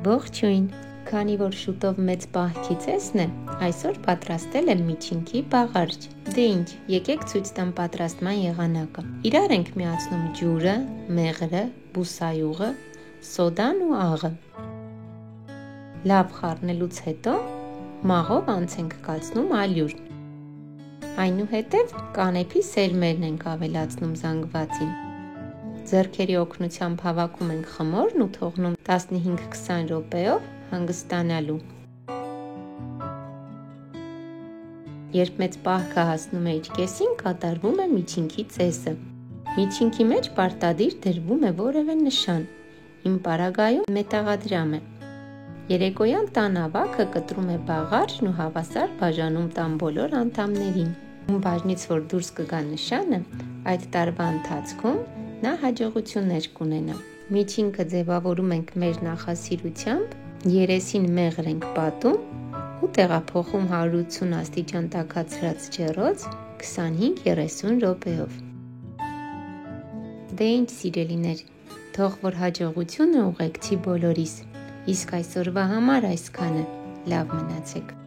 Ողջույն, քանի որ շուտով մեծ պահքի ծեսն է, այսօր պատրաստել եմ միջինքի բաղարջ։ Դե ինչ, եկեք ցույց տամ պատրաստման եղանակը։ Իրար ենք միացնում ջուրը, մեղրը, բուսայուղը, սոդան ու աղը։ Լավ խառնելուց հետո մաղով անց ենք կացնում ալյուր։ Այնուհետև կանեփի սերմերն ենք ավելացնում զանգվածին։ Ձեռքերի օգնությամբ հավաքում ենք խմորն ու թողնում 15-20 րոպեով հանգստանալու։ Երբ մեծ պահքը հասնում է իր կեսին, կատարվում է միջինքի ծեսը։ Միջինքի մեջ պարտադիր դրվում է որևէ նշան։ Իմ պարագայում մետաղադրամ է։ Երեկոյան տան ավագը կտրում է բաղարջն ու հավասար բաժանում տան բոլոր անդամներին։ Ում բաժնից որ դուրս կգա նշանը, այդ տարվա ընթացքում նա հաջողություններ կունենա։ Միջինքը ձևավորում ենք մեր նախասիրությամբ, երեսին մեղր ենք պատում ու տեղափոխում 180 աստիճան տաքացրած ջեռոց 25-30 րոպեով։ Դե ինչ սիրելիներ, թող որ հաջողությունը ուղեկցի բոլորիս, իսկ այսօրվա համար այսքանը, լավ մնացեք։